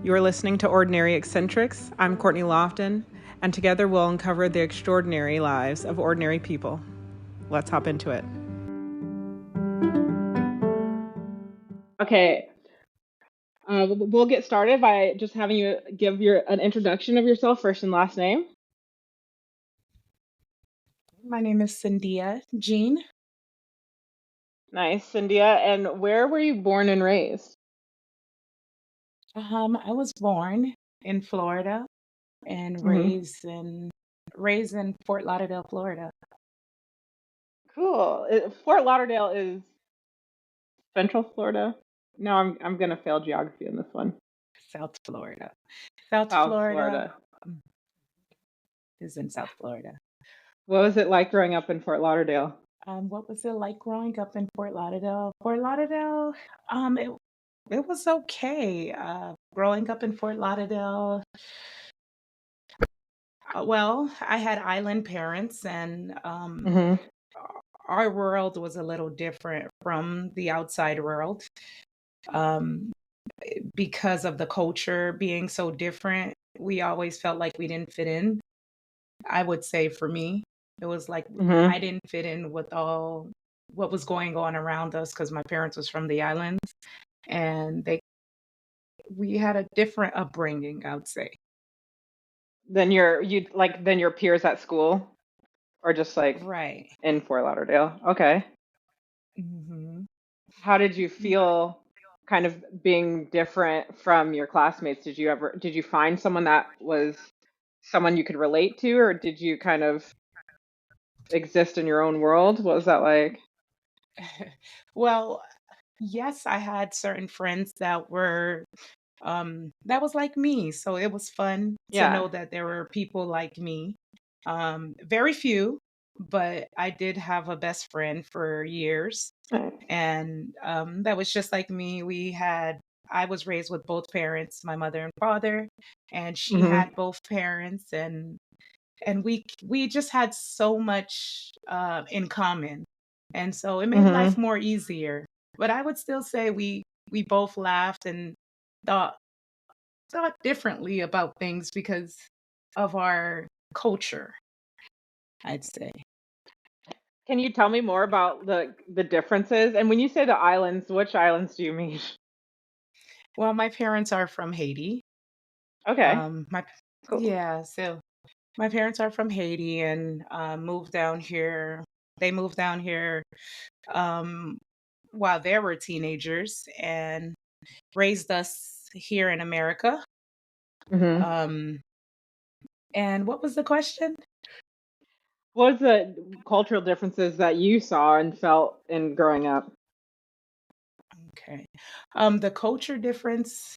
You are listening to Ordinary Eccentrics. I'm Courtney Lofton, and together we'll uncover the extraordinary lives of ordinary people. Let's hop into it. Okay, we'll get started by just having you give an introduction of yourself, first and last name. My name is Sindia Jean. Nice, Sindia. And where were you born and raised? I was born in Florida and Mm-hmm. raised in Fort Lauderdale, Florida. Cool. Fort Lauderdale is Central Florida. No, I'm gonna fail geography in this one. South Florida. South South Florida Florida. um, is in South Florida. What was it like growing up in Fort Lauderdale? What was it like growing up in Fort Lauderdale? Fort Lauderdale, it was okay. Growing up in Fort Lauderdale, well, I had island parents, and Mm-hmm. our world was a little different from the outside world. Um, because of the culture being so different, we always felt like we didn't fit in. I would say for me, it was like I Mm-hmm. didn't fit in with all what was going on around us because my parents was from the islands and they we had a different upbringing, I would say. Than your peers at school, or just like Right. in Fort Lauderdale. Okay. hmm How did you feel kind of being different from your classmates? Did you find someone that was someone you could relate to, or did you kind of exist in your own world? What was that like? Well, yes, I had certain friends that was like me. So it was fun to Yeah. know that there were people like me. Very few, but I did have a best friend for years. Nice. And that was just like me. I was raised with both parents, my mother and father, and she Mm-hmm. had both parents, and we just had so much in common, and so it made life Mm-hmm. more easier. But I would still say we both laughed and thought thought differently about things because of our culture, I'd say. Can you tell me more about the differences? And when you say the islands, which islands do you mean? Well, my parents are from Haiti. Okay. My Cool. Yeah, so my parents are from Haiti and moved down here. They moved down here um, while they were teenagers and raised us here in America. Mm-hmm. Um, and what was the question? What was the cultural differences that you saw and felt in growing up? Okay. The culture difference.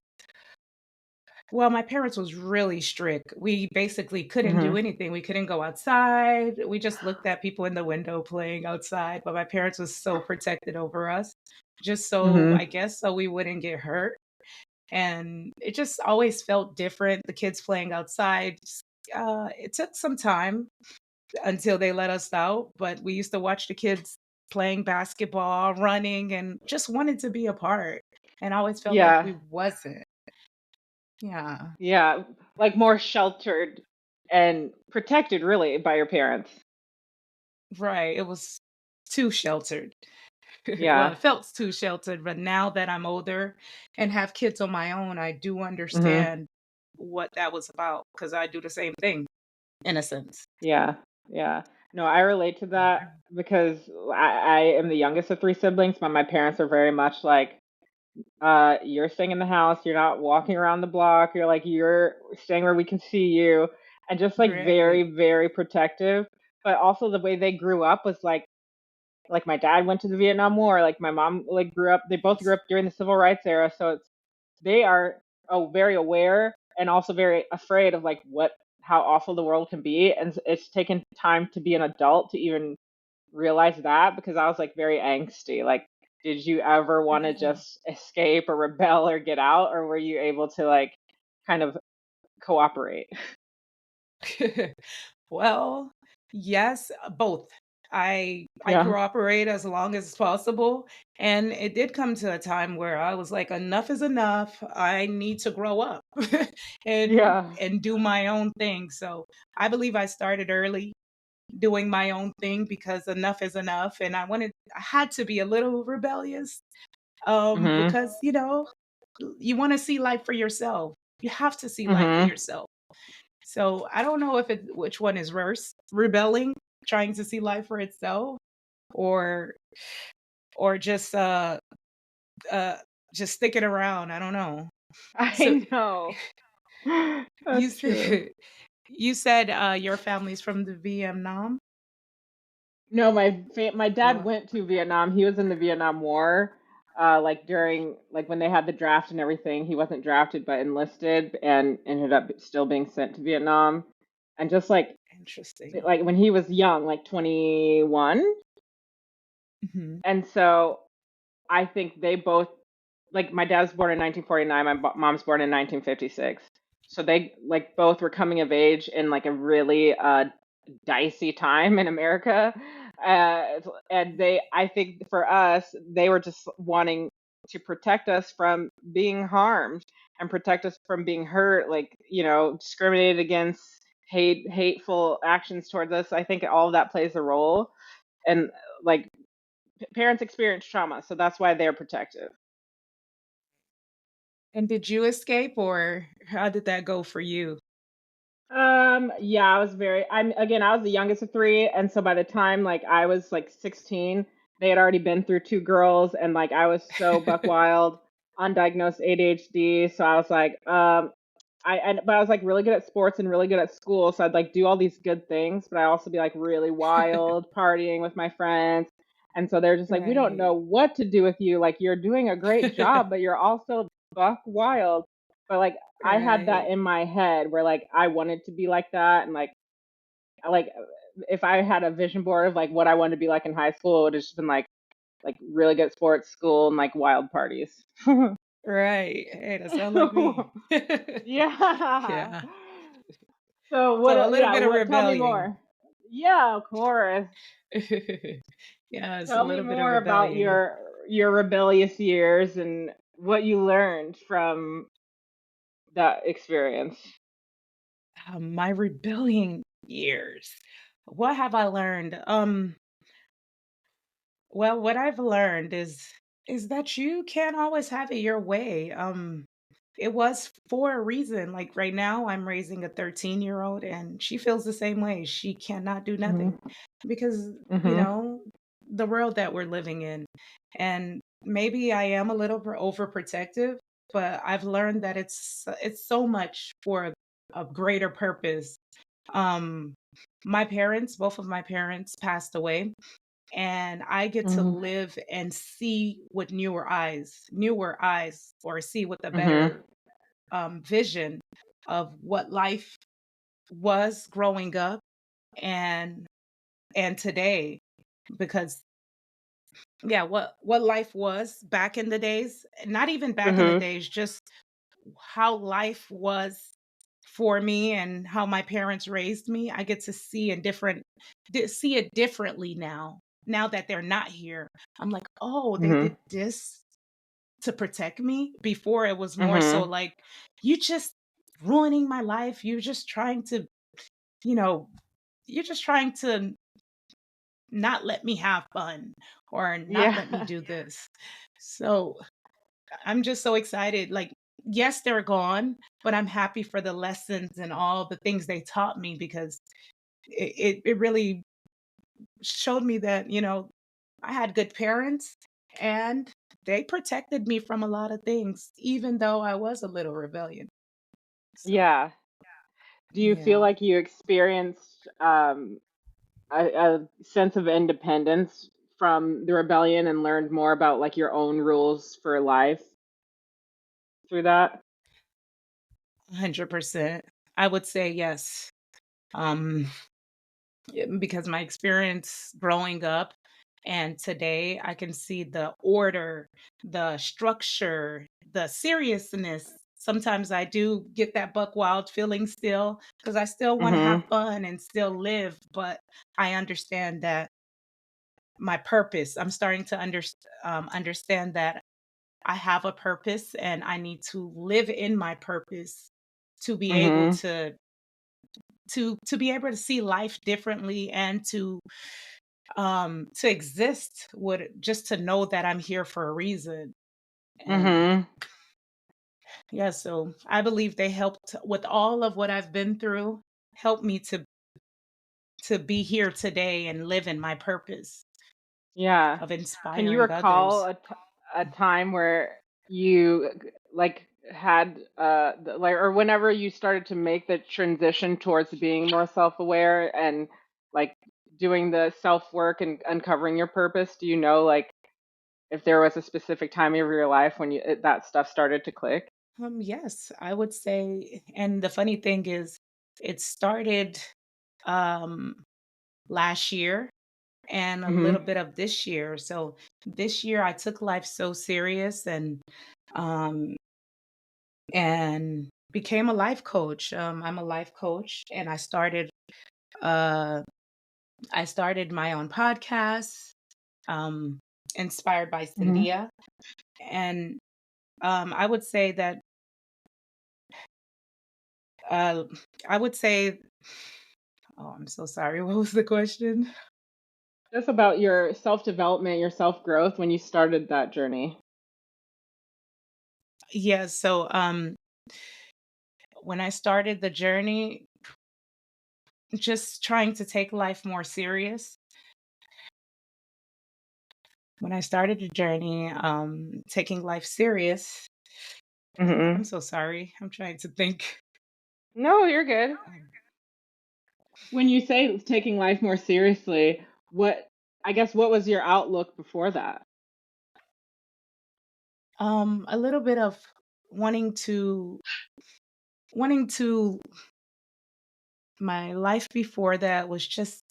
Well, my parents was really strict. We basically couldn't do Mm-hmm. anything. We couldn't go outside. We just looked at people in the window playing outside. But my parents was so protected over us, just so I Mm-hmm. guess so we wouldn't get hurt. And it just always felt different. The kids playing outside. It took some time until they let us out, but we used to watch the kids playing basketball, running, and just wanted to be a part. And I always felt like Yeah. we wasn't. Yeah. Yeah. Like more sheltered and protected really by your parents. Right. It was too sheltered. Well, Yeah. it felt too sheltered, but now that I'm older and have kids on my own, I do Mm-hmm. understand what that was about because I do the same thing in a sense. Yeah. Yeah. No, I relate to that because I am the youngest of three siblings, but my parents are very much like, you're staying in the house, you're not walking around the block, you're staying where we can see you, and just like Right. very, very protective. But also the way they grew up was like my dad went to the Vietnam War, like my mom like grew up, they both grew up during the civil rights era, so they are very aware and also very afraid of like what how awful the world can be, and it's taken time to be an adult to even realize that because I was like very angsty. Like, did you ever want to Yeah. just escape or rebel or get out, or were you able to like kind of cooperate? Well, yes, both. I Yeah. cooperate as long as possible, and it did come to a time where I was like, "Enough is enough. I need to grow up and Yeah. do my own thing." So, I believe I started early doing my own thing because enough is enough, and I had to be a little rebellious, Mhm. because, you wanna see life for yourself. You have to see life for Mhm. yourself. So, I don't know if which one is worse, rebelling, trying to see life for itself, or or uh, just sticking around, I don't know. So, I know. you That's true. said you said, your family's from the Vietnam? No, my dad Well, went to Vietnam. He was in the Vietnam War, like during like when they had the draft and everything. He wasn't drafted but enlisted and ended up still being sent to Vietnam. And just interesting. like when he was young, like 21. Mhm. And so I think they both like my dad's born in 1949, my mom's born in 1956. So they like both were coming of age in like a really dicey time in America. And I think for us, they were just wanting to protect us from being harmed and protect us from being hurt, like, discriminated against, hateful actions towards us. I think all of that plays a role. And like parents experience trauma, so that's why they're protective. And did you escape, or how did that go for you? Yeah, I was the youngest of three, and so by the time like I was like 16, they had already been through two girls, and like I was so buck wild, undiagnosed ADHD. So I was like, but I was like really good at sports and really good at school, so I'd like do all these good things, but I also be like really wild, partying with my friends. And so they're just like, we don't Right. know what to do with you. Like you're doing a great job, but you're also buck wild. But like I had that Right. in my head where like I wanted to be like that, and like if I had a vision board of like what I wanted to be like in high school, it would have just been like really good sports, school, and like wild parties. Right. Hey, that sound like me. Yeah. Yeah. So So a little yeah, bit of tell me rebellion. more. Yeah, of course. Yes, a Tell me little bit of more about rebellion. your rebellious years and what you learned from that experience. My rebellion years. What have I learned? Well, what I've learned is that you can't always have it your way. It was for a reason. Like right now, I'm raising a 13-year-old and she feels the same way. She cannot do nothing Mhm. because, Mhm. the world that we're living in. And maybe I am a little overprotective, but I've learned that it's so much for a greater purpose. Um, both of my parents passed away, and I get to Mhm. live and see with newer eyes, or see with a Mhm. better vision of what life was growing up and today. Because yeah, what life was back in the days, not even back in the Mhm. days, just how life was for me and how my parents raised me. I get to see it differently now. Now that they're not here, I'm like, "Oh, they did Mhm. this to protect me." Before it was more so Mhm. like, "You just ruining my life. You know, you're just trying to not let me have fun or not let me Yeah. do this." So, I'm just so excited. Like, yes, they're gone, but I'm happy for the lessons and all the things they taught me, because it really showed me that, I had good parents, and they protected me from a lot of things, even though I was a little rebellion. So, Yeah. Do you feel yeah. like you experienced a sense of independence from the rebellion and learned more about like your own rules for life through that? 100%. I would say yes. Um, because my experience growing up and today, I can see the order, the structure, the seriousness. Sometimes I do get that buck wild feeling still, because I still want to have Mhm. fun and still live, but I understand that. my purpose. I'm starting to understand that I have a purpose and I need to live in my purpose to be able Mhm. to be able to see life differently and to exist would just to know that I'm here for a reason. And Mhm. yeah, so I believe they helped with all of what I've been through, helped me to be here today and live in my purpose Yeah. of Can you inspiring recall others. a time where you like had like or whenever you started to make the transition towards being more self-aware and like doing the self-work and uncovering your purpose? Do you know like if there was a specific time of your life when that stuff started to click? Yes, I would say, and the funny thing is, it started um last year and a Mhm. little bit of this year. So this year I took life so serious um and became a life coach. I'm a life coach and uh I started my own podcast, um, inspired by Mhm. Sindia. And I would say that uh I would say oh, I'm so sorry. What was the question? Just about your self-development, your self-growth when you started that journey. Yeah, so when I started the journey, just trying to take life more serious. When I started the journey, taking life serious. I'm Mhm. so sorry. I'm trying to think. No, you're good. Um, When you say taking life more seriously, I guess what was your outlook before that? a little bit of wanting to wanting to my life before that was just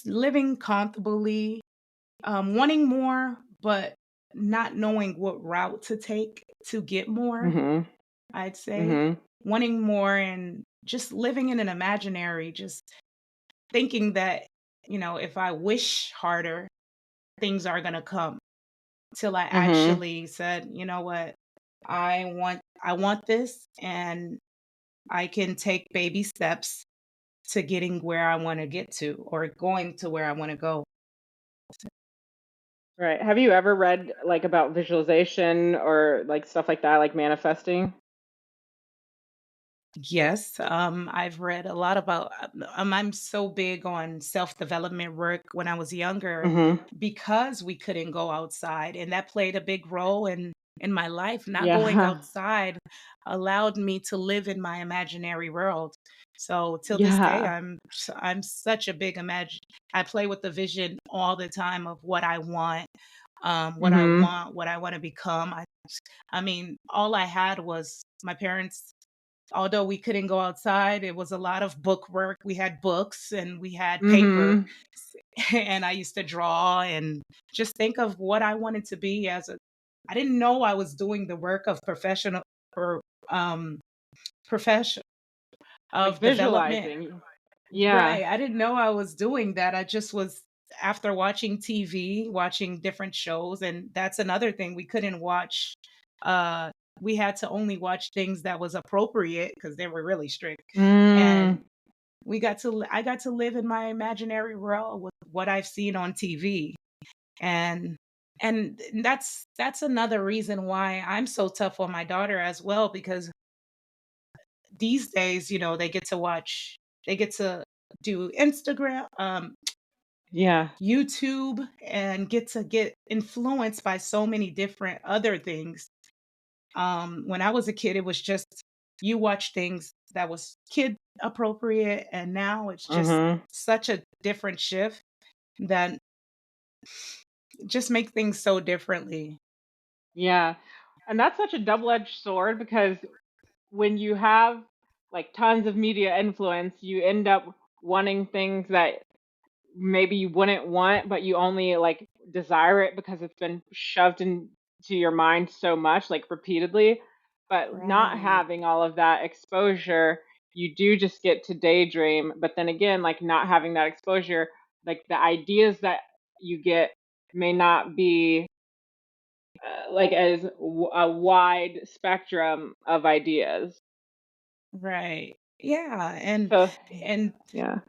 living comfortably, wanting more, but not knowing what route to take to get more, Mhm. I'd say. Mhm. Wanting more and just living in an imaginary, just thinking that, if I wish harder, things are gonna come. Till I Mhm. actually said, "You know what? I want this and I can take baby steps to getting where I wanna get to or going to where I wanna go." Right. Have you ever read like about visualization or like stuff like that, like manifesting? Yes, I've read a lot about. I'm so big on self development work. When I was younger, Mhm. because we couldn't go outside, and that played a big role in my life. Not going Yeah. outside allowed me to live in my imaginary world. So till this day, Yeah. I'm such a big imagine. I play with the vision all the time of what I want, Mhm. what I want to become. I mean, all I had was my parents. Although we couldn't go outside, it was a lot of book work. We had books and we had paper, Mhm. and I used to draw and just think of what I wanted to be as a I didn't know I was doing the work of professional or profession Like of development. visualizing. Yeah. Right. I didn't know I was doing that. I just was after watching TV, watching different shows, and that's another thing. We couldn't watch uh we had to only watch things that was appropriate because they were really strict. Mm. And I got to live in my imaginary world with what I've seen on TV. And that's another reason why I'm so tough on my daughter as well because these days, they get to do Instagram, Yeah. YouTube, and get influenced by so many different other things. When I was a kid, it was just you watch things that was kid appropriate, and now it's just Mhm. such a different shift that just make things so differently. Yeah. And that's such a double-edged sword because when you have like tons of media influence, you end up wanting things that maybe you wouldn't want, but you only like desire it because it's been shoved into your mind so much, like repeatedly. But not Right. having all of that exposure, you do just get to daydream. But then again, like not having that exposure like the ideas that you get may not be like as a wide spectrum of ideas. Right. Yeah, So, and yeah.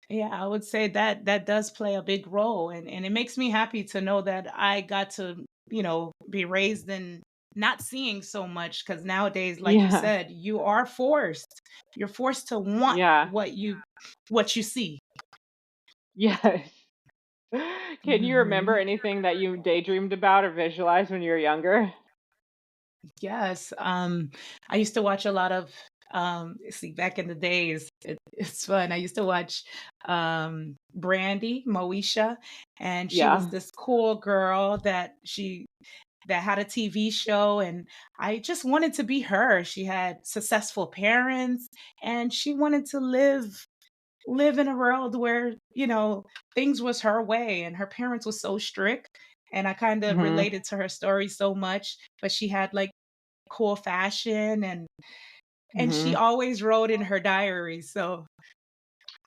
yeah, I would say that that does play a big role, and it makes me happy to know that I got to, be raised in not seeing so much because nowadays, like you Yeah. said, you are forced. You're forced to want Yeah. what you see. Yes. Can you remember Mhm. anything that you daydreamed about or visualized when you were younger? Yes, I used to watch a lot of, see, back in the days, it's fun. I used to watch Brandy, Moesha, and she was Yeah. this cool girl that had a TV show, and I just wanted to be her. She had successful parents, and she wanted to live in a world where, things was her way, and her parents was so strict, and I kind of Hmm. related to her story so much, but she had like cool fashion, and she Hmm. always wrote in her diary. So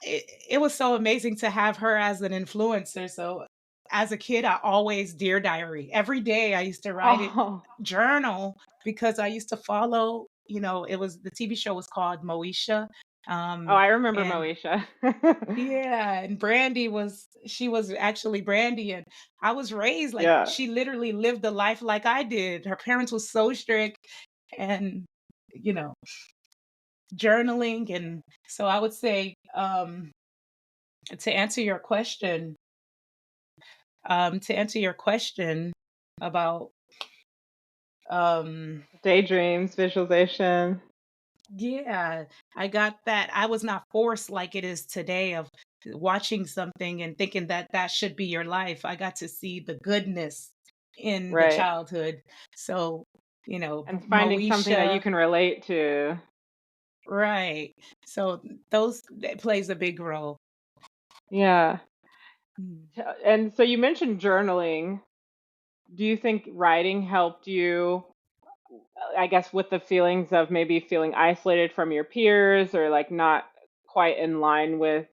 it was so amazing to have her as an influencer. So as a kid, I always dear diary. Every day I used to write it Oh. journal because I used to follow, it was the TV show was called Moesha. Oh, I remember And Moesha. yeah, and Brandy was she was actually Brandy, and I was raised like Yeah. she literally lived a life like I did. Her parents was so strict, and you know, journaling. And so I would say, to answer your question, to answer your question about, um Daydreams, visualization. yeah, I got that. I was not forced like it is today of watching something and thinking that that should be your life. I got to see the goodness in the Right. childhood. So, And finding something that you Moesha, can relate to. right. So those that plays a big role. Yeah. Mm. And so you mentioned journaling. Do you think writing helped you, I guess, with the feelings of maybe feeling isolated from your peers or like not quite in line with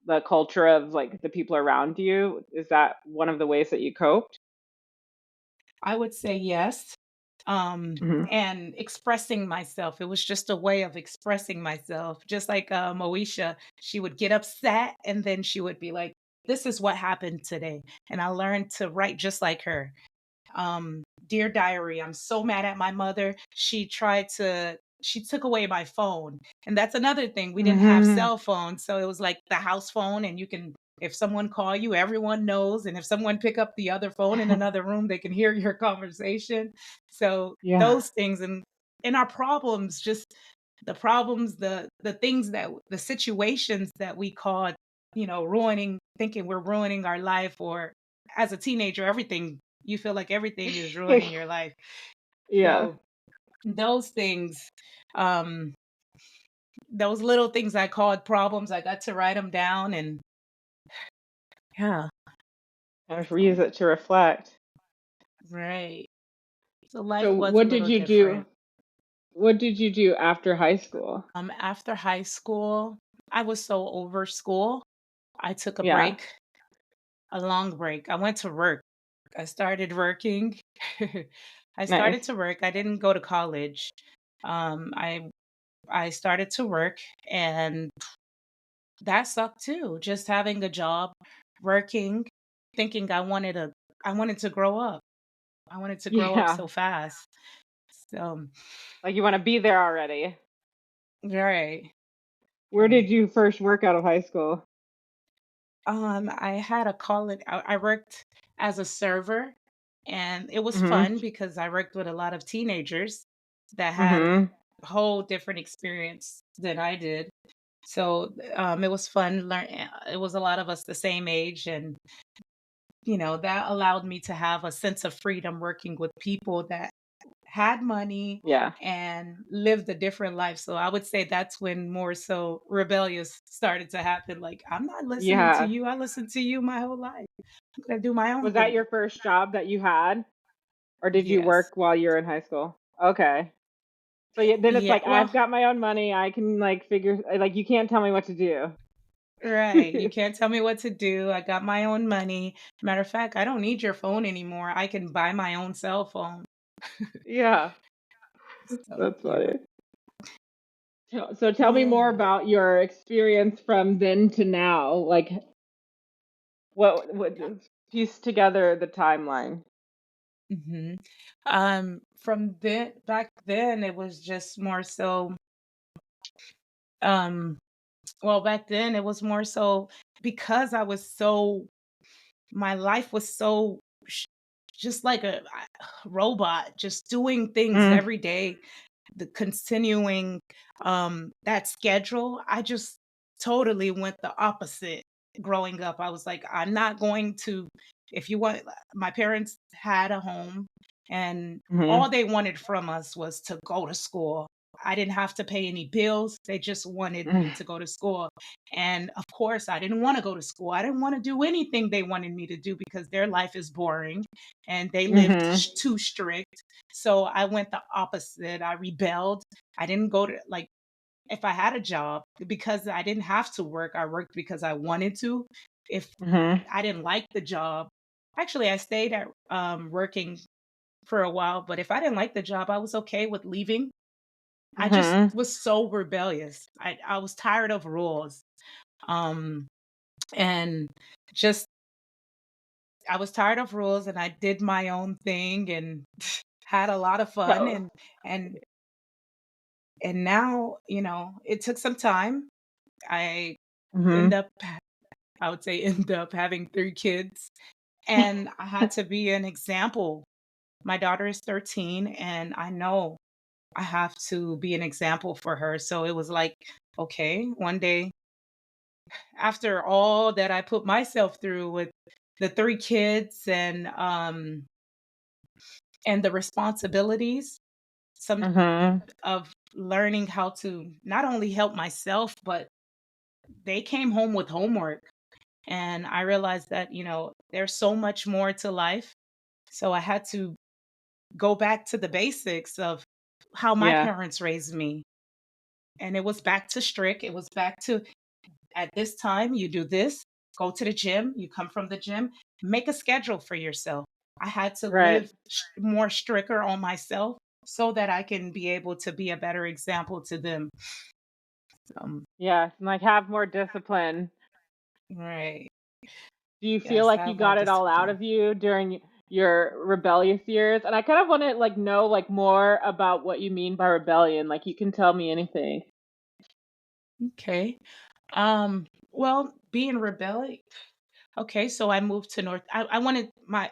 the culture of like the people around you? Is that one of the ways that you coped? I would say yes. Hmm. And expressing myself. It was just a way of expressing myself. Just like Moesha, she would get upset and then she would be like, "This is what happened today." And I learned to write just like her. Dear diary, I'm so mad at my mother. She took away my phone. And that's another thing. We didn't have Hmm. cell phones. So it was like the house phone, and you can, if someone call you, everyone knows. And if someone pick up the other phone in another room, they can hear your conversation. So Yeah. those things, and our problems, just the problems, the things that the situations that we caught, ruining, thinking we're ruining our life, or as a teenager, everything you feel like everything is ruining your life. Yeah. So those things, um, those little things I called problems, I got to write them down, and yeah. And So use it to reflect. right. So So life was a little different. what did you do after high school? After high school, I was so over school. I took a Yeah. break, a long break. I went to work. I started working. I started Nice. to work. I didn't go to college. I started to work, and that sucked too. Just having a job, working, thinking I wanted to grow up. I wanted to grow up Yeah. so fast. So, Like you want to be there already. right. Where Yeah. did you first work out of high school? I had a call it. I worked as a server, and it was Mhm. fun because I worked with a lot of teenagers that had Mhm. a whole different experience than I did. So it was fun. It was a lot of us the same age, and that allowed me to have a sense of freedom working with people that had money Yeah. and lived a different life. So I would say that's when more so rebellious started to happen. Like, I'm not listening to Yeah. you. I listened to you my whole life. I'm gonna do my own Was that thing. your first job that you had, or did you Yes. work while you were in high school? Okay. So yeah, then it's Yeah. like Well, I've got my own money. I can like figure like you can't tell me what to do. Right. You can't tell me what to do. I got my own money. Matter of fact, I don't need your phone anymore. I can buy my own cell phone. Yeah, So, that's yeah. funny. So tell me more Yeah. about your experience from then to now. Like what piece together the timeline. Mhm. From then back then, it was just more so, um well, back then, it was more so because I was so my life was so sh just like a robot, just doing things Mm, every day, the continuing, that schedule. I just totally went the opposite growing up. I was like, "I'm not going to." If you want, my parents had a home, and all mhm, they wanted from us was to go to school. I didn't have to pay any bills. They just wanted me mm, to go to school. And of course, I didn't want to go to school. I didn't want to do anything they wanted me to do because their life is boring and they lived mhm, too strict. So I went the opposite. I rebelled. I didn't go to, like, if I had a job, because I didn't have to work, I worked because I wanted to. If mhm, I didn't like the job, actually, I stayed at working for a while, but if I didn't like the job, I was okay with leaving. I just mhm. was so rebellious. I was tired of rules. Um, and just I was tired of rules and I did my own thing and had a lot of fun, Tell and now, it took some time. I end mhm, up I would say end up having 3 kids, and I had to be an example. My daughter is 13 and I know I have to be an example for her. So it was like, okay, one day after all that I put myself through with the 3 kids and the responsibilities, some mhm. of learning how to not only help myself, but they came home with homework. And I realized that, there's so much more to life. So I had to go back to the basics of how my Yeah, parents raised me. And it was back to strict. It was back to, at this time, you do this, go to the gym, you come from the gym, make a schedule for yourself. I had to right. live more stricter on myself so that I can be able to be a better example to them. Um, Yeah, and like have more discipline. right. Do you feel Yes, like you have more got it all out discipline. of you during your rebellious years? And I kind of want to like know like more about what you mean by rebellion. Like you can tell me anything. Okay. Well, being rebellious. Okay, so I moved to North. I wanted my.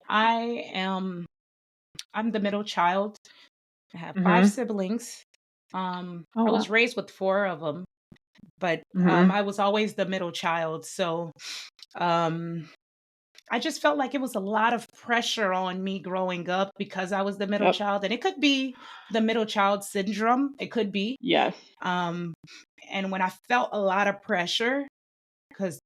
I am. I'm the middle child. I have five Mhm. siblings. Oh I was wow. raised with four of them, but Mhm. I was always the middle child. So um, I just felt like it was a lot of pressure on me growing up because I was the middle Yep. child, and it could be the middle child syndrome. It could be. Yes. Um, and when I felt a lot of pressure, because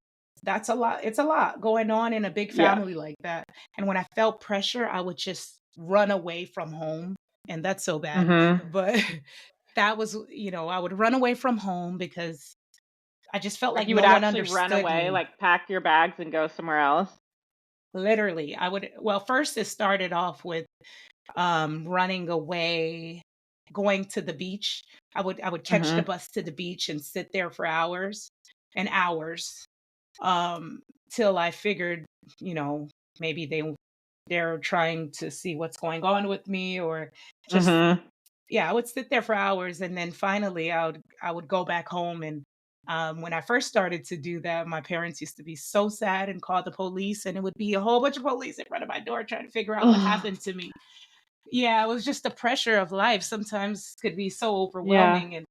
that's a lot, it's a lot going on in a big Yes. family like that. And when I felt pressure, I would just run away from home. And that's so bad. Mhm. But that was, I would run away from home because I just felt Like like you would no one actually run understood away, me. like pack your bags and go somewhere else. Literally, I would, well, first it started off with running away, going to the beach. I would catch the Mhm. bus to the beach and sit there for hours and hours, um, till I figured, you know, maybe they're trying to see what's going on with me, or just, Mhm. yeah, I would sit there for hours, and then finally I would go back home. And when I first started to do that, my parents used to be so sad and call the police, and it would be a whole bunch of police in front of my door trying to figure out what Oh, happened to me. Yeah, it was just the pressure of life sometimes could be so yeah. overwhelming, and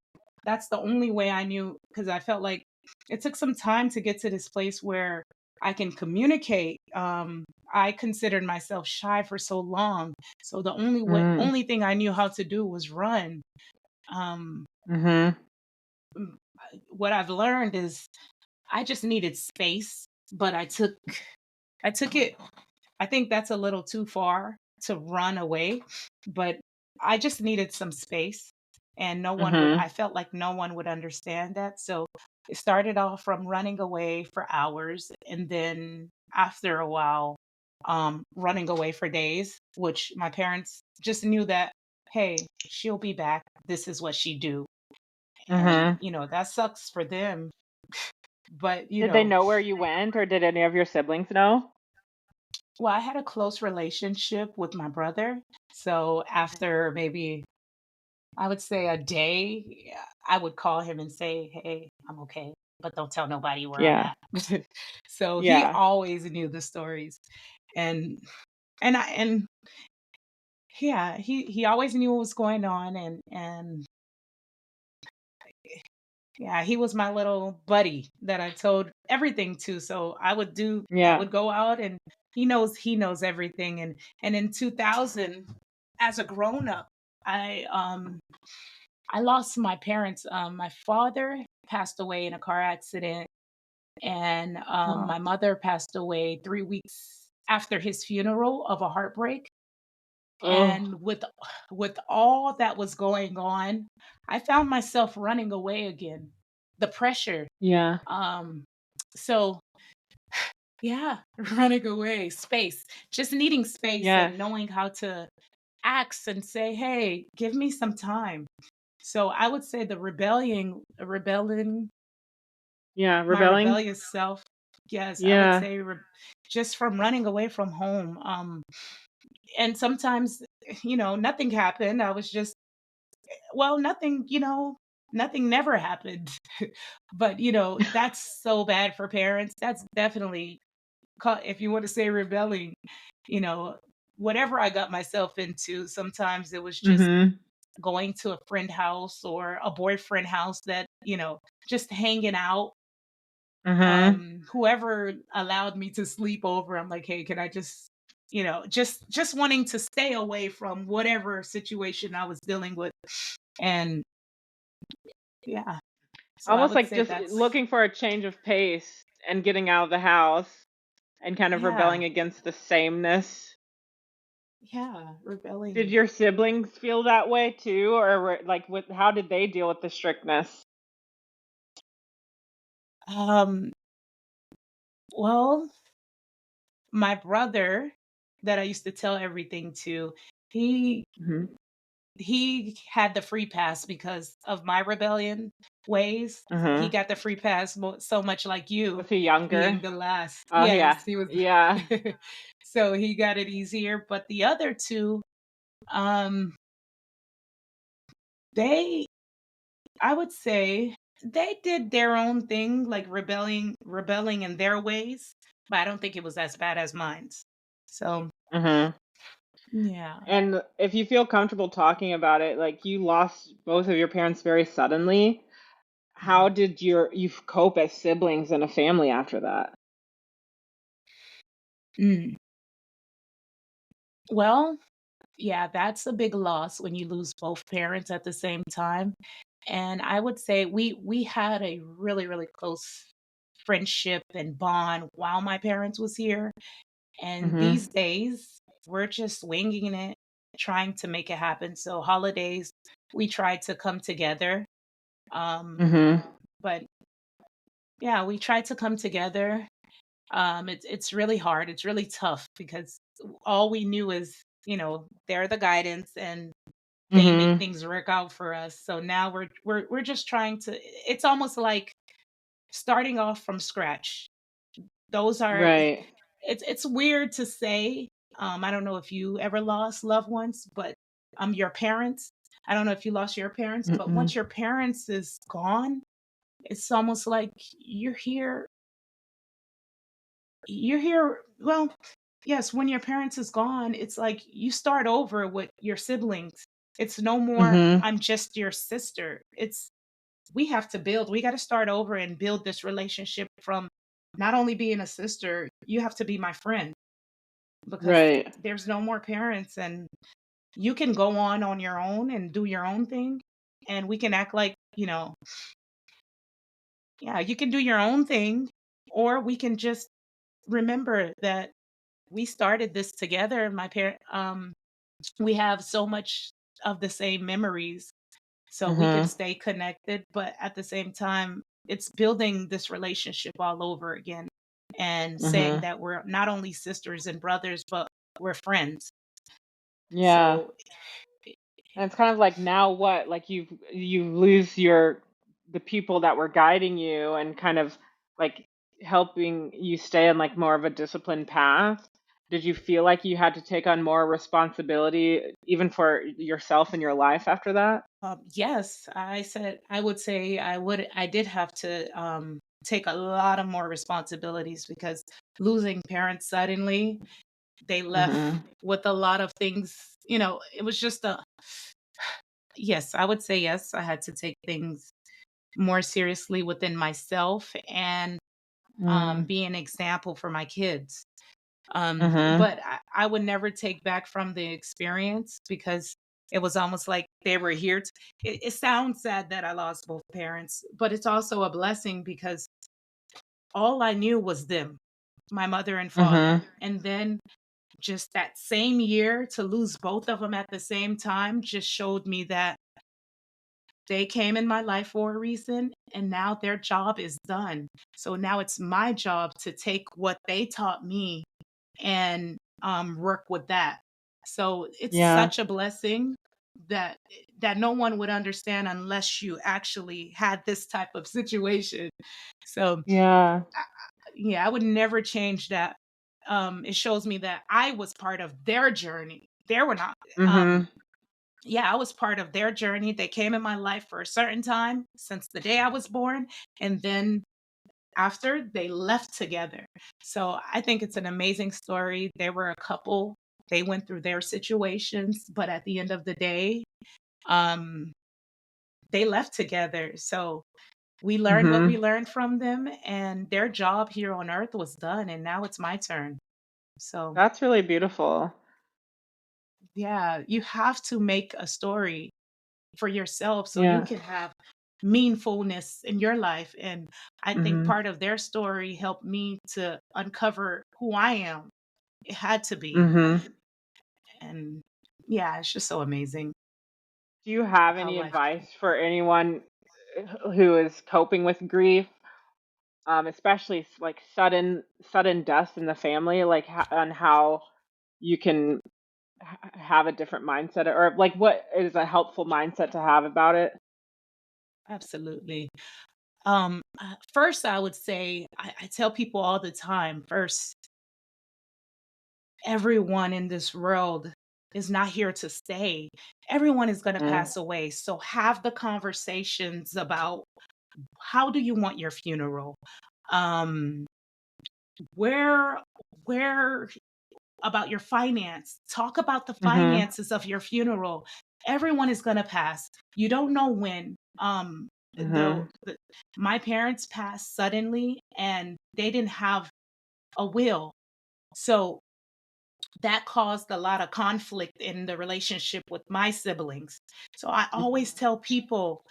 that's the only way I knew, because I felt like it took some time to get to this place where I can communicate. I considered myself shy for so long, so the Mm. only thing I knew how to do was run. Um, Mhm. what I've learned is I just needed space, but I took it. I think that's a little too far to run away, but I just needed some space, and Mhm. I felt like no one would understand that. So It started off from running away for hours, and then after a while, running away for days, which my parents just knew that, hey, she'll be back. This is what she do. And, Mhm. that sucks for them. But, Did they know where you went, or did any of your siblings know? well, I had a close relationship with my brother. So after maybe, I would say a day, yeah, I would call him and say, hey, I'm okay, but don't tell nobody where I'm Yeah. at. So he Yeah. always knew the stories. And and yeah, he always knew what was going on, and yeah, he was my little buddy that I told everything to. So I Yeah. would go out, and he knows everything. And in 2000, as a grown up, I um I lost my parents. My father passed away in a car accident, and Oh. my mother passed away 3 weeks after his funeral of a heartbreak. Oh. And with all that was going on, I found myself running away again. The pressure. Yeah. Um, so yeah, running away, space, just needing space Yes. and knowing how to ask and say, "Hey, give me some time." So I would say the rebelling, Yeah, my rebelling? rebellious self. Yes, I would Yeah. say just from running away from home. And sometimes, nothing happened. I was just, well, nothing never happened. But, that's so bad for parents. That's definitely, if you want to say rebelling, you know, whatever I got myself into, sometimes it was just Mhm. going to a friend house or a boyfriend house that, just hanging out. Mhm. Whoever allowed me to sleep over, I'm like, hey, can I just, just wanting to stay away from whatever situation I was dealing with. And yeah, so I Almost would like say just that's, looking for a change of pace and getting out of the house and kind of yeah, rebelling against the sameness. yeah, Did rebelling. your siblings feel that way too, or like, with how did they deal with the strictness? Um, well, my brother that I used to tell everything to, he Mhm. he had the free pass because of my rebellion ways. He Mhm. got the free pass so much like you Was he being younger? the last. Oh Yes, yeah. he was. Yeah. So he got it easier. But the other two, um, they, I would say, they did their own thing, like rebelling in their ways. But I don't think it was as bad as mine's. So Mhm. yeah. And if you feel comfortable talking about it, like, you lost both of your parents very suddenly. How did you cope as siblings and a family after that? Mm. Well, yeah, that's a big loss when you lose both parents at the same time. And I would say we had a really, really close friendship and bond while my parents was here. And these Mhm. days, we're just winging it, trying to make it happen. So holidays, we try to come together. Um, Mhm. but yeah, we try to come together. It's really hard. It's really tough because all we knew is, they're the guidance, and they make Mhm. things work out for us. So now we're just trying to, it's almost like starting off from scratch. Those are Right. it's weird to say. I don't know if you ever lost loved ones, but your parents. I don't know if you lost your parents, but once Mm-mm. your parents is gone, it's almost like you're here. Well, yes, when your parents is gone, it's like you start over with your siblings. It's no more, Mhm. I'm just your sister. It's, we got to start over and build this relationship from not only being a sister, you have to be my friend, because Right. there's no more parents, and you can go on your own and do your own thing, and we can act like, yeah, you can do your own thing, or we can just remember that we started this together. My parent We have so much of the same memories, so we can Mhm. stay connected, but at the same time it's building this relationship all over again and saying Mhm. that we're not only sisters and brothers, but we're friends. Yeah. So And it's kind of like now what? Like you lose your the people that were guiding you and kind of like helping you stay on like more of a disciplined path. Did you feel like you had to take on more responsibility even for yourself in your life after that? yes, I would say I did have to take a lot of more responsibilities because losing parents suddenly, they left Mhm. with a lot of things. It was just a yes, I would say yes. I had to take things more seriously within myself and Mm. be an example for my kids. Mhm. But I would never take back from the experience because it was almost like they were here. It sounds sad that I lost both parents, but it's also a blessing because all I knew was them, my mother and father. Mhm. And then just that same year to lose both of them at the same time just showed me that they came in my life for a reason and now their job is done. So now it's my job to take what they taught me and work with that. So it's Yeah. such a blessing that no one would understand unless you actually had this type of situation. So Yeah. yeah, I would never change that. It shows me that I was part of their journey. They were not. Um, Mhm. yeah, I was part of their journey. They came in my life for a certain time since the day I was born, and then after they left together. So I think it's an amazing story. They were a couple. They went through their situations, but at the end of the day, um, they left together. So we learned what we Mhm. learned from them, and their job here on earth was done, and now it's my turn. So That's really beautiful. yeah, you have to make a story for yourself so you Yeah. can have meaningfulness in your life. And I think Mhm. part of their story helped me to uncover who I am. It had to be. Mhm. And yeah, it's just so amazing Do you have how any life advice for anyone who is coping with grief, especially like sudden deaths in the family, like on how you can have a different mindset, or like what is a helpful mindset to have about it? absolutely. First, I would say I tell people all the time. First, everyone in this world is not here to stay. Everyone is going to Mm. pass away. So have the conversations about how do you want your funeral? Um, where where about your finance? Talk about the Mhm. finances of your funeral. Everyone is going to pass. You don't know when. Mhm. My parents passed suddenly and they didn't have a will. So that caused a lot of conflict in the relationship with my siblings. So I always tell people,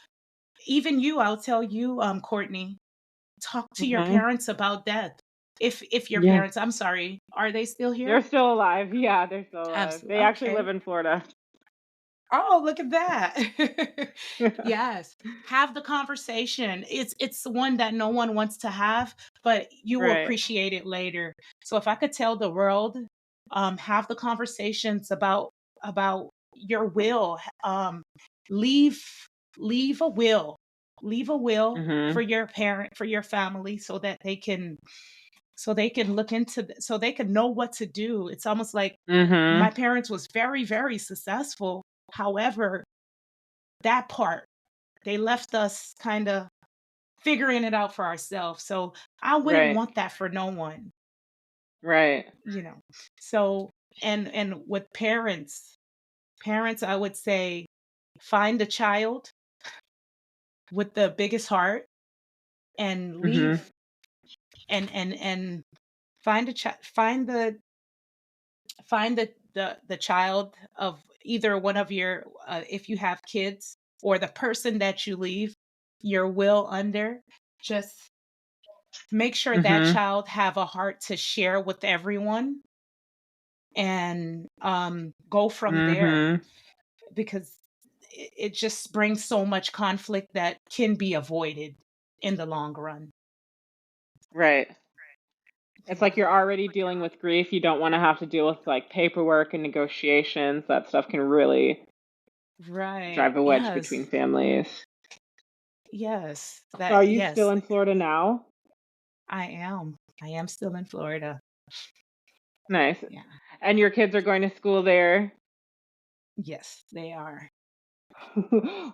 even you, I'll tell you, Courtney, talk to your Mhm. parents about death. If your Yeah. parents, I'm sorry, are they still They're here? still alive. Yeah, they're still alive. Absolutely. They actually live Okay. in Florida. Oh, look at that. Yes. Have the conversation. It's the one that no one wants to have, but you will Right. appreciate it later. So if I could tell the world, have the conversations about your will. Leave leave a will. Leave a will for Mhm. your parent, for your family, so they can look into so they can know what to do. It's almost like my Mhm. parents was very, very successful. However, that part, they left us kind of figuring it out for ourselves. So I wouldn't Right. want that for no one, Right. you know. So and with parents, I would say find a child with the biggest heart and Mhm. leave and find a child find the child of either one of your if you have kids or the person that you leave your will under. Just make sure that Mhm. child have a heart to share with everyone and go from there Mhm. because it just brings so much conflict that can be avoided. in the long run. Right. It's Yeah. like you're already dealing with grief. You don't want to have to deal with like paperwork and negotiations. That stuff can really Right. drive a wedge between Yes. families. Yes. So are That you still yes, in Florida now? I am. I am still in Florida. Nice. Yeah. And your kids are going to school there? Yes, they are.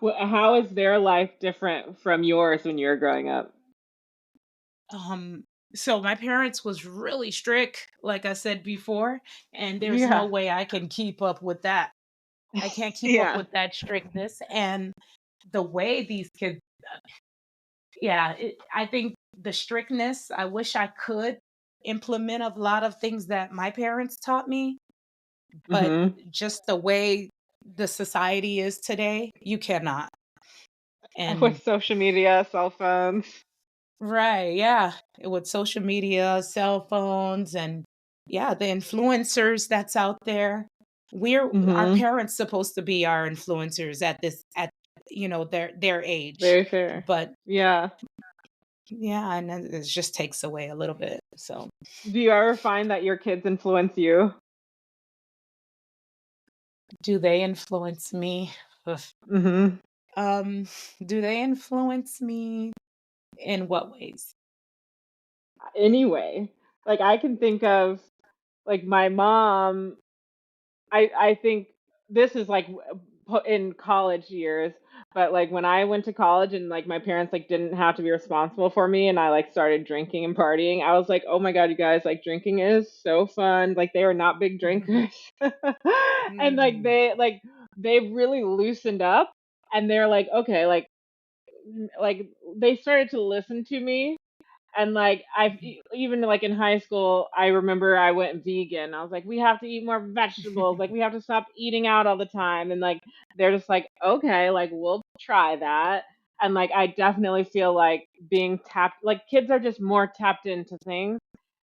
How is their life different from yours when you were growing up? Um, so my parents was really strict, like I said before, and there's no Yeah. way I can keep up with that. I can't keep up Yeah. with that strictness and the way these kids, yeah, I think the strictness, I wish I could implement a lot of things that my parents taught me, but Mhm. just the way the society is today, you cannot. And With social media, cell phones. right, yeah. With social media, cell phones, and yeah, the influencers that's out there. Our Mhm. parents supposed to be our influencers at their age. Very fair. But Yeah. yeah, and then it just takes away a little bit. So Do you ever find that your kids influence you? do they influence me? Ugh. Mhm. Um, do they influence me in what ways? Anyway, like I can think of like my mom. I think this is like in college years, but like when I went to college and like my parents like didn't have to be responsible for me and I like started drinking and partying, I was like, "Oh my God, you guys, like drinking is so fun." Like they are not big drinkers. And Mm, they really loosened up and they're like, "Okay, like they started to listen to me and like mhm. even like in high school, I remember I went vegan. I was like, we have to eat more vegetables. Like we have to stop eating out all the time. And like they're just like, okay, like we'll try that. And like I definitely feel like being tapped, like kids are just more tapped into things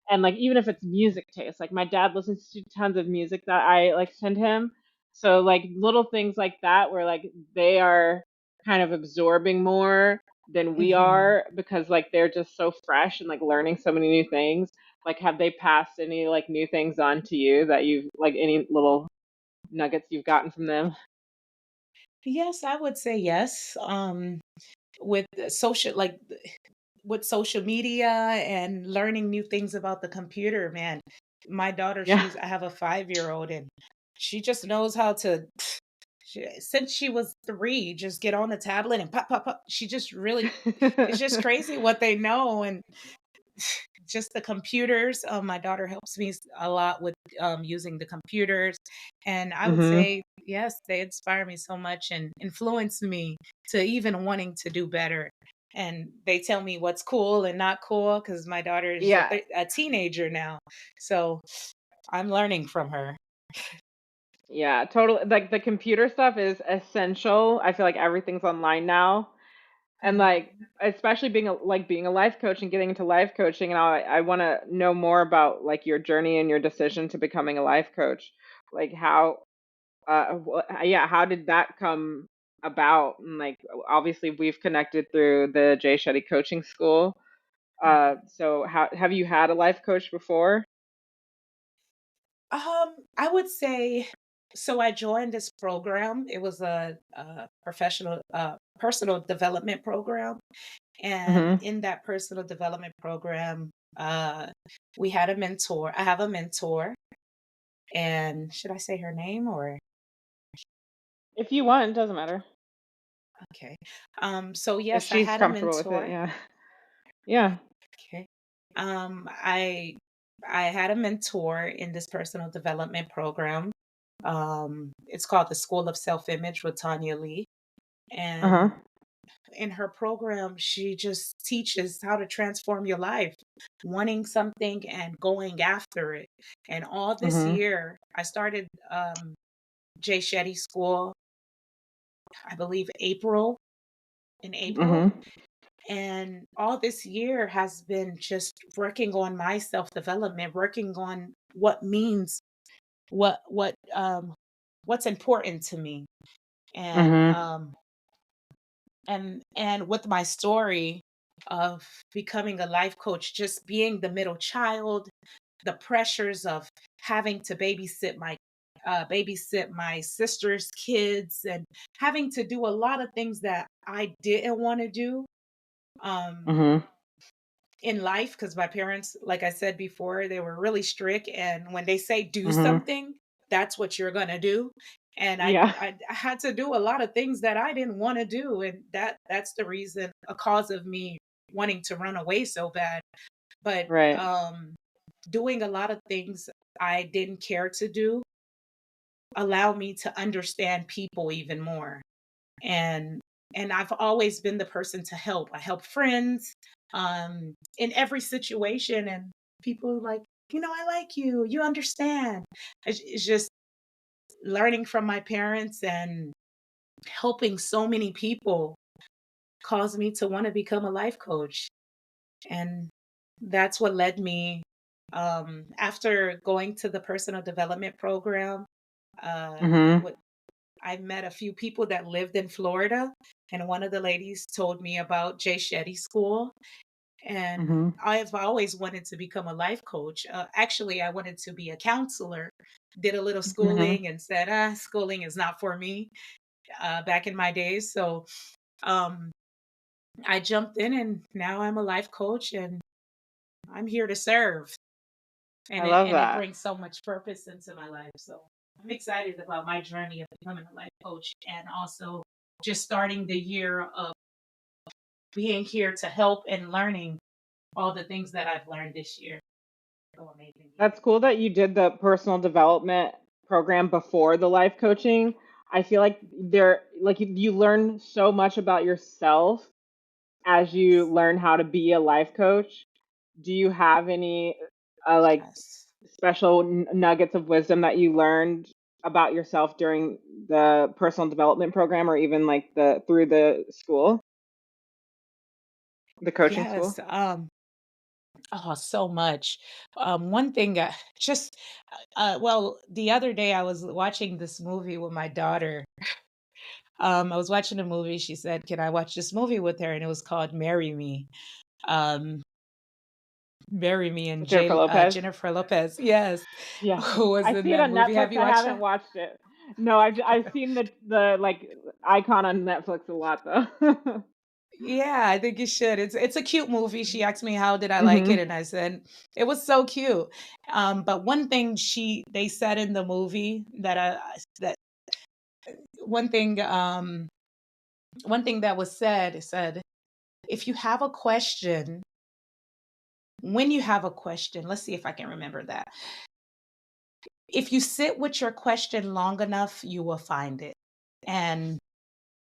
and like even if it's music taste, like my dad listens to tons of music that I like send him, so like little things like that where like they are kind of absorbing more than we Mhm. are because like they're just so fresh and like learning so many new things. Like have they passed any like new things on to you that you've like any little nuggets you've gotten from them? Yes, I would say yes. With with social media and learning new things about the computer, man. My daughter, Yeah. I have a 5-year-old and she just knows how to since she was 3, just get on the tablet and pop, pop, pop. She just really, it's just crazy what they know. And just the computers. My daughter helps me a lot with using the computers. And I would Mhm. say, yes, they inspire me so much and influence me to even wanting to do better. And they tell me what's cool and not cool because my daughter is Yeah. a teenager now. So I'm learning from her. Yeah, totally. Like the computer stuff is essential. I feel like everything's online now. And like Mhm. especially being a life coach and getting into life coaching and I want to know more about like your journey and your decision to becoming a life coach, like how yeah, how did that come about? And like obviously we've connected through the Jay Shetty coaching school, Mhm. so how have you had a life coach before? I would say so. I joined this program. It was a professional, personal development program, and Mhm. in that personal development program, we had a mentor. I have a mentor, and should I say her name or If you want, it doesn't matter okay? So if yes, I she's had a comfortable with it. mentor. Yeah. Yeah. Okay. I had a mentor in this personal development program. It's called the School of Self Image with Tanya Lee. Uh-huh. And in her program, she just teaches how to transform your life, wanting something and going after it. And all this Mhm. year, I started Jay Shetty School, I believe in April. Mhm. And all this year has been just working on my self development, working on what what um what's important to me. And Mhm. and with my story, of becoming a life coach, just being the middle child, the pressures of having to babysit my sister's kids and having to do a lot of things that I didn't want to do. Um, Mhm. in life, because my parents, like I said before, they were really strict, and when they say do Mhm. something, that's what you're going to do. And Yeah. I had to do a lot of things that I didn't want to do, and that's the reason, a cause of me wanting to run away so bad. But Right. doing a lot of things I didn't care to do allow me to understand people even more. And I've always been the person to help. I help friends in every situation, and people are like, I like you. You understand. It's just learning from my parents and helping so many people caused me to want to become a life coach. And that's what led me, after going to the personal development program, Mhm. what I met a few people that lived in Florida, and one of the ladies told me about Jay Shetty School. And Mhm. I've always wanted to become a life coach. Actually, I wanted to be a counselor. Did a little Mhm. schooling and said, schooling is not for me, back in my days. So um, I jumped in, and now I'm a life coach, and I'm here to serve. I And love it that. brings so much purpose into my life. So I'm excited about my journey of becoming a life coach, and also just starting the year of being here to help and learning all the things that I've learned this year. So amazing year. That's cool that you did the personal development program before the life coaching. I feel like you learn so much about yourself as you Yes. learn how to be a life coach. Do you have any like Yes. special nuggets of wisdom that you learned about yourself during the personal development program or even like the through the school, the coaching Yes. school? Oh, so much. One thing, just, well, the other day I was watching this movie with my daughter. I was watching a movie. She said, "Can I watch this movie with her?" And it was called "Marry Me." Um, "Marry Me" and Jennifer Lopez? Jennifer Lopez. Yes, Yeah. who was I in see it that on movie? Have Netflix. you I watched haven't it? watched it. No, I've seen the like icon on Netflix a lot though. Yeah, I think you should. It's a cute movie. She asked me how did I like it, Mhm. and I said it was so cute. But one thing they said in the movie that that one thing one thing that was said, it said, if you have a question, when you have a question, let's see if I can remember that. If you sit with your question long enough, you will find it. And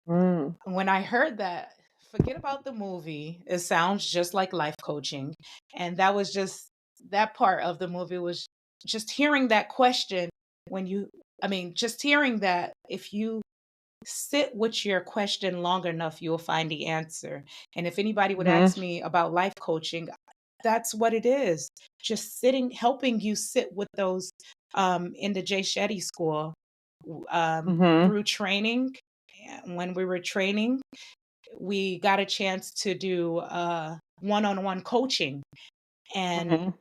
Mm. when I heard that, forget about the movie. It sounds just like life coaching. And that was just that part of the movie was just hearing that question when you, I mean, just hearing that if you sit with your question long enough, you'll find the answer. And if anybody would Mhm. ask me about life coaching, that's what it is. Just sitting, helping you sit with those, in the Jay Shetty School, Mhm. through training. When we were training, we got a chance to do one-on-one coaching and Mhm.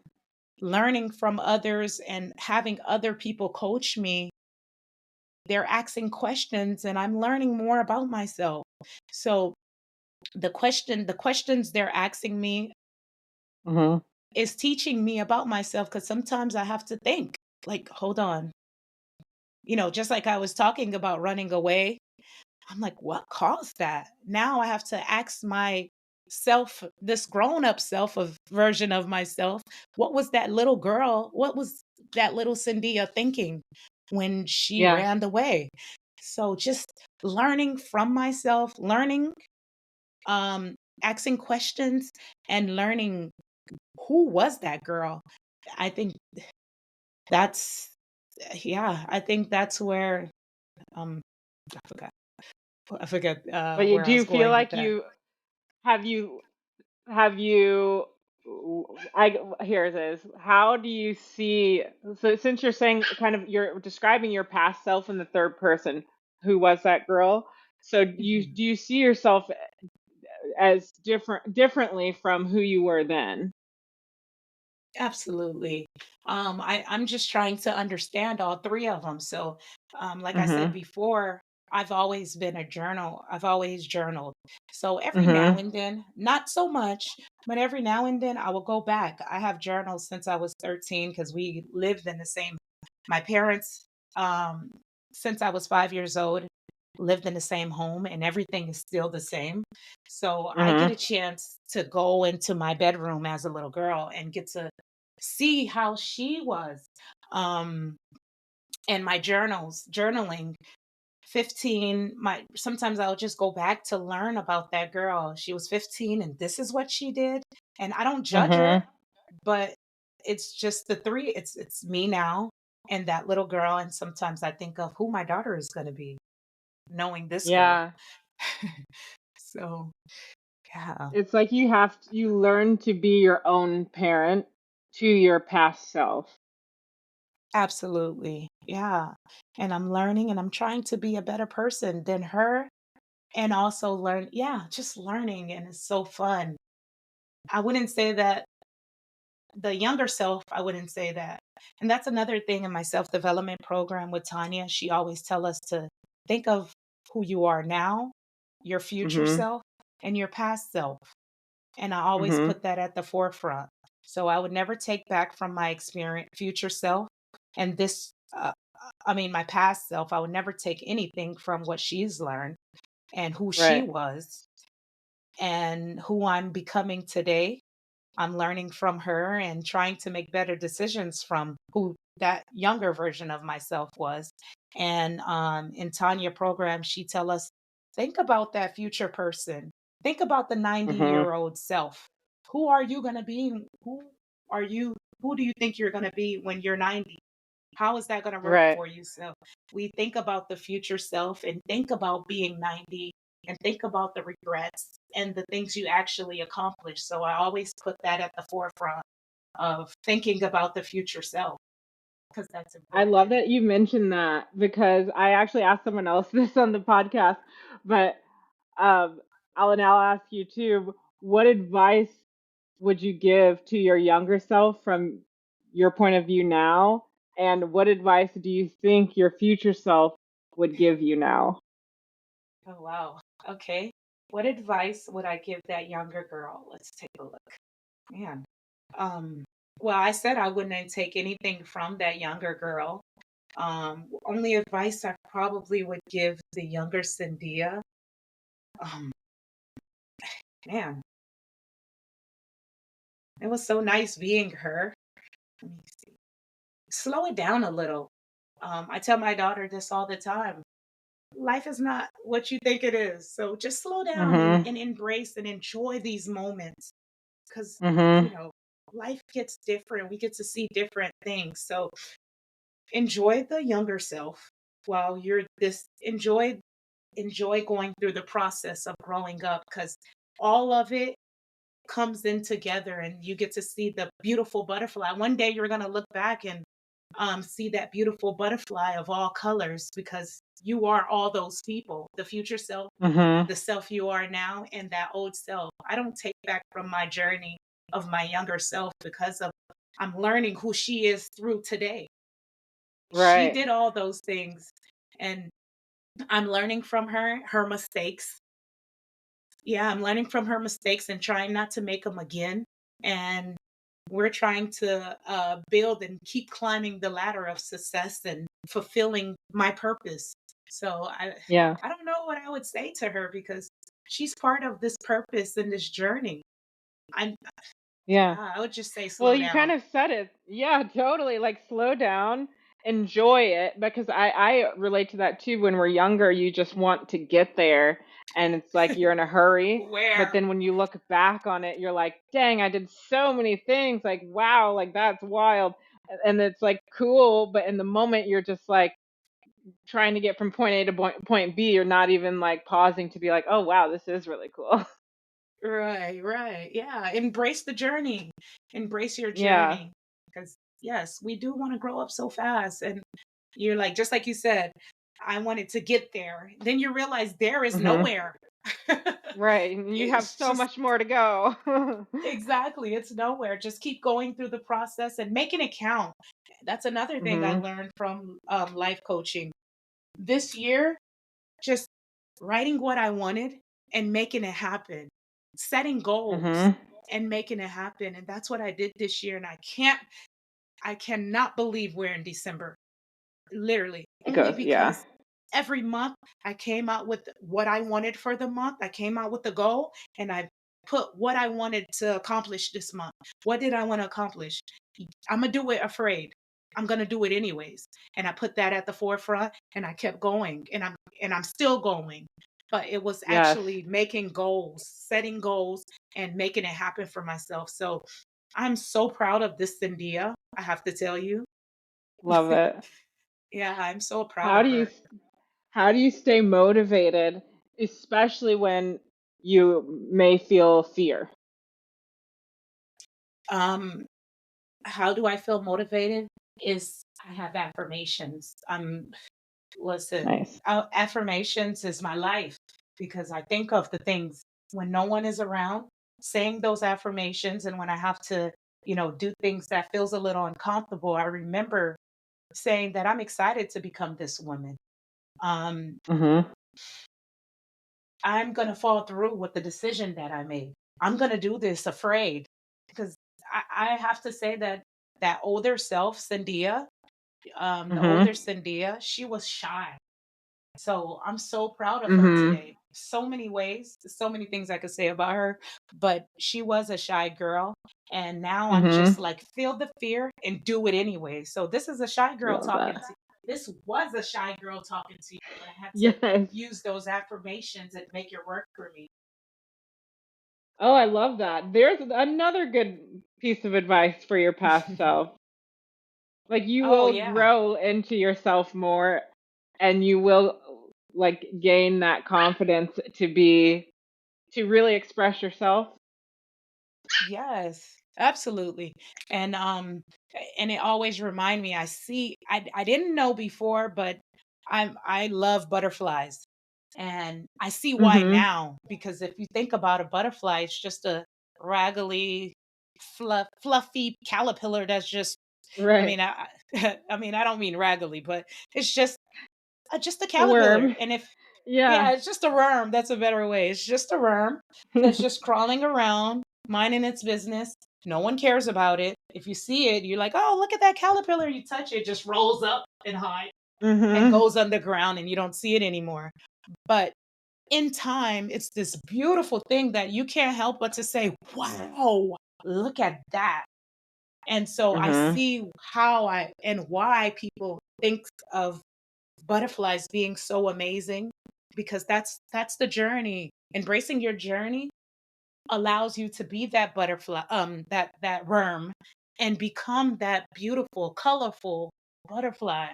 learning from others and having other people coach me. They're asking questions and I'm learning more about myself. So the questions they're asking me Mhm. is teaching me about myself, because sometimes I have to think, like, hold on, just like I was talking about running away. I'm like, what caused that? Now I have to ask my self, this grown up self of version of myself, what was that little girl? What was that little Sindia thinking when she Yeah. ran away? So just learning from myself, learning, um, asking questions, and learning who was that girl. I think that's, yeah, I think that's where, um, I forgot. I forget But where do I was you feel going with like that. have you have you I here it is. How do you see, so since you're saying kind of you're describing your past self in the third person, who was that girl? So Mhm. do you see yourself as differently from who you were then. Absolutely. I'm just trying to understand all three of them. So, like I said Mhm. before, I've always been a journal. I've always journaled. So every now Mhm. and then, not so much, but every now and then I will go back. I have journals since I was 13 because we lived in the same, my parents, um, since I was 5 years old, lived in the same home and everything is still the same. So I get Mhm. a chance to go into my bedroom as a little girl and get to see how she was. Um, and my journaling, 15, my sometimes I'll just go back to learn about that girl. She was 15 and this is what she did. And I don't judge her, Mhm. but it's just the three, it's me now and that little girl. And sometimes I think of who my daughter is gonna be, knowing this girl. Yeah. So yeah. It's like you learn to be your own parent to your past self. Absolutely. Yeah. And I'm learning and I'm trying to be a better person than her and also learn, yeah, just learning. And it's so fun. I wouldn't say that the younger self, I wouldn't say that. And that's another thing in my self development program with Tanya. She always tell us to think of who you are now, your future Mhm. self, and your past self. And I always Mhm. put that at the forefront. So I would never take back from my experience, future self, and this. I mean, my past self. I would never take anything from what she's learned and who she Right. was and who I'm becoming today. I'm learning from her and trying to make better decisions from who that younger version of myself was. And in Tanya program, she tell us, think about that future person. Think about the 90-year Mhm. old self. Who are you going to be? Are you, who do you think you're going to be when you're 90? How is that going to work Right. for you? So we think about the future self and think about being 90 and think about the regrets and the things you actually accomplished. So I always put that at the forefront of thinking about the future self because that's I love important. that you mentioned that because I actually asked someone else this on the podcast, but um, I'll now ask you too. What advice would you give to your younger self from your point of view now? And what advice do you think your future self would give you now? Oh, wow. Okay. What advice would I give that younger girl? Let's take a look. Man. Um, well, I said I wouldn't take anything from that younger girl. Only advice I probably would give the younger Sindia. Um, Man, it was so nice being her. Let me see. Slow it down a little. I tell my daughter this all the time. Life is not what you think it is. So just slow down Mhm. and embrace and enjoy these moments because, you Mhm. know, life gets different. We get to see different things. So enjoy the younger self while you're this, enjoy going through the process of growing up because all of it comes in together and you get to see the beautiful butterfly. One day you're going to look back and see that beautiful butterfly of all colors because you are all those people, the future self, Mhm. the self you are now, and that old self. I don't take back from my journey of my younger self because of I'm learning who she is through today. She Right. did all those things and I'm learning from her mistakes. Yeah, I'm learning from her mistakes and trying not to make them again. And we're trying to build and keep climbing the ladder of success and fulfilling my purpose. So Yeah. I don't know what I would say to her because she's part of this purpose and this journey. I'm Yeah. Yeah, I would just say Well, slow you kind down. of said it. Yeah, totally. Like slow down, enjoy it because I relate to that too. When we're younger, you just want to get there and it's like you're in a hurry. But Where? then when you look back on it, you're like, dang, I did so many things. Like, wow, like that's wild. And it's like cool, but in the moment you're just like trying to get from point A to point B. You're not even like pausing to be like, oh wow, this is really cool. Right, right. Yeah, embrace the journey. Embrace your Yeah. journey because yes, we do want to grow up so fast and you're like just like you said, I wanted to get there. Then you realize there is Mhm. nowhere. Right, and you have It's so just much more to go. exactly, it's nowhere. Just keep going through the process and making it count. That's another thing I Mhm. learned from life coaching. This year, just writing what I wanted and making it happen, setting goals Mhm. and making it happen. And that's what I did this year. And I cannot believe we're in December, literally, It only goes, yeah. because every month I came out with what I wanted for the month. I came out with the goal and I put what I wanted to accomplish this month. What did I want to accomplish? I'm going to do it afraid. I'm going to do it anyways. And I put that at the forefront and I kept going and I'm still going. But it was Yes. actually making goals, setting goals and making it happen for myself. So I'm so proud of this Sindia, I have to tell you. Love it. Yeah, I'm so proud How of do you her. how do you stay motivated, especially when you may feel fear? Um, how do I feel motivated? Is I have affirmations. Listen, Nice. affirmations is my life because I think of the things when no one is around, saying those affirmations, and when I have to, do things that feels a little uncomfortable. I remember saying that I'm excited to become this woman. Um, Mhm. I'm gonna fall through with the decision that I made. I'm gonna do this afraid because I have to say that that older self, Sandia, the older Mhm. Sandia, she was shy. So I'm so proud of her Mhm. today. So many ways, so many things I could say about her, but she was a shy girl. And now I'm Mhm. just like, feel the fear and do it anyway. So this is a shy girl Love talking that. to this was a shy girl talking to you, but I had to Yes. use those affirmations and make it work for me. Oh, I love that. There's another good piece of advice for your past self. Like you Oh will yeah. grow into yourself more and you will like gain that confidence to really express yourself. Yes, absolutely. And and it always remind me I didn't know before, but I love butterflies. And I see why Mhm. now because if you think about a butterfly, it's just a raggedy fluffy caterpillar that's just I Right. mean I mean I don't mean raggedy, but it's just a A caterpillar. worm. And if Yeah. yeah, it's just a worm. That's a better way. It's just a worm that's just crawling around, minding its business. No one cares about it. If you see it, you're like, oh, look at that caterpillar. You touch it, just rolls up and high and Mhm. goes underground and you don't see it anymore. But in time, it's this beautiful thing that you can't help but to say, wow, look at that. And so I Mhm. see how I and why people think of butterflies being so amazing because that's the journey. Embracing your journey allows you to be that butterfly, that worm, and become that beautiful, colorful butterfly.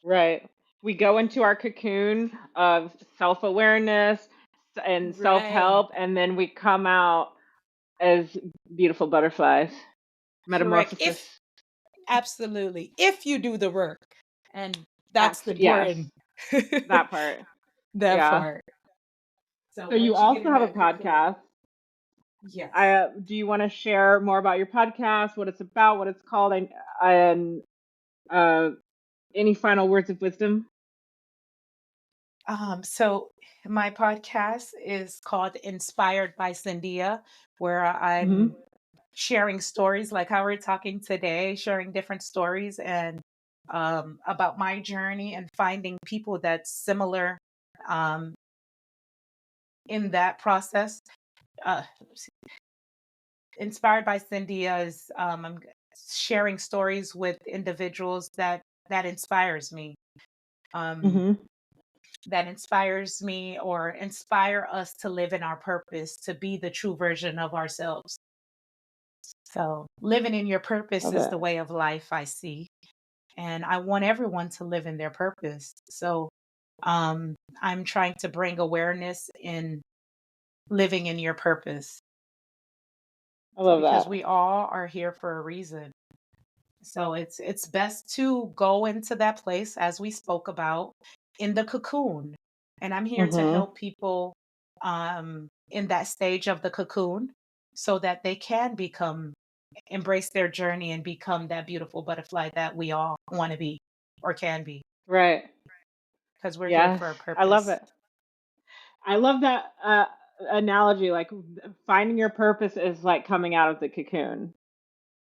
Right. We go into our cocoon of self-awareness and Right. self-help and then we come out as beautiful butterflies. Correct. Metamorphosis. If absolutely, if you do the work, and that's the Yes, important that part. that Yeah. part. So So you once you get also in have a that cocoon, podcast. yes. I do you want to share more about your podcast, what it's about, what it's called, and uh, any final words of wisdom? So my podcast is called Inspired by Sindia, where I'm Hmm. sharing stories like how we're talking today, sharing different stories and about my journey and finding people that's similar um, in that process. Uh, Inspired by Sindia is I'm sharing stories with individuals that inspires me. Um, Hmm. that inspires me or inspire us to live in our purpose, to be the true version of ourselves. So, living in your purpose Love is it. the way of life I see. And I want everyone to live in their purpose. So, I'm trying to bring awareness in living in your purpose I love because that. we all are here for a reason. So it's best to go into that place as we spoke about in the cocoon. And I'm here to Mhm. help people in that stage of the cocoon so that they can embrace their journey and become that beautiful butterfly that we all want to be or can be Right. because we're here Yes. for a I love purpose. it. I love that analogy. Like finding your purpose is like coming out of the cocoon.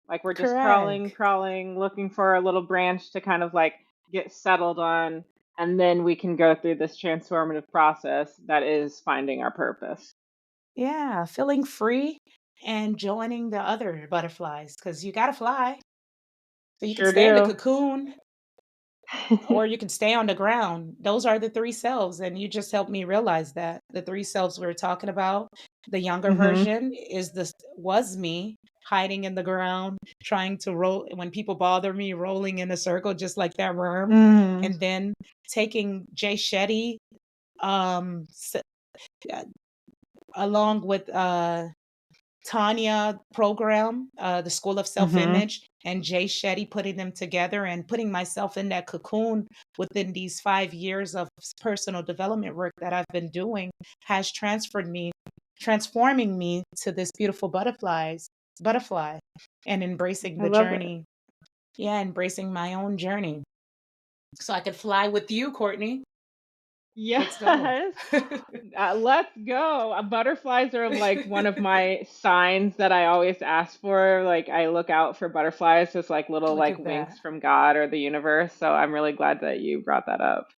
Like we're just crawling, Correct. crawling, looking for a little branch to kind of like get settled on, and then we can go through this transformative process that is finding our purpose. Yeah, feeling free and joining the other butterflies because you got to fly. So you can Sure stay in the do. cocoon or you can stay on the ground. Those are the three selves. And you just helped me realize that the three selves we were talking about, the younger Mhm. version was me hiding in the ground, trying to roll when people bother me, rolling in a circle just like that worm. Mhm. And then taking Jay Shetty um s- uh, along with Tanya program, the School of Mhm. Self-Image, and Jay Shetty putting them together and putting myself in that cocoon within these 5 years of personal development work that I've been doing has transforming me to this beautiful butterfly, and embracing I the love it. journey. Yeah, embracing my own journey. So I could fly with you, Courtney. Let's go. Yes. Let's go. Butterflies are like one of my signs that I always ask for. Like I look out for butterflies as like little Look like at winks that. from God or the universe. So I'm really glad that you brought that up.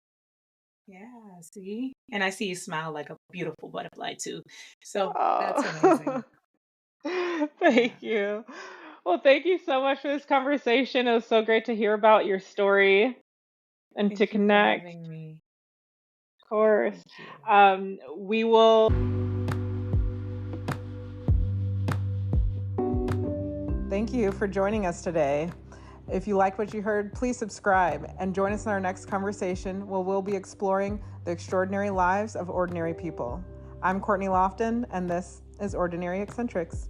Yeah, see? And I see you smile like a beautiful butterfly too. So that's amazing. Oh, Yeah. thank you. Well, thank you so much for this conversation. It was so great to hear about your story and to Thank you for connect. having me. Of course. Thank you. We will. Thank you for joining us today. If you like what you heard, please subscribe and join us in our next conversation where we'll be exploring the extraordinary lives of ordinary people. I'm Courtney Lofton, and this is Ordinary Eccentrics.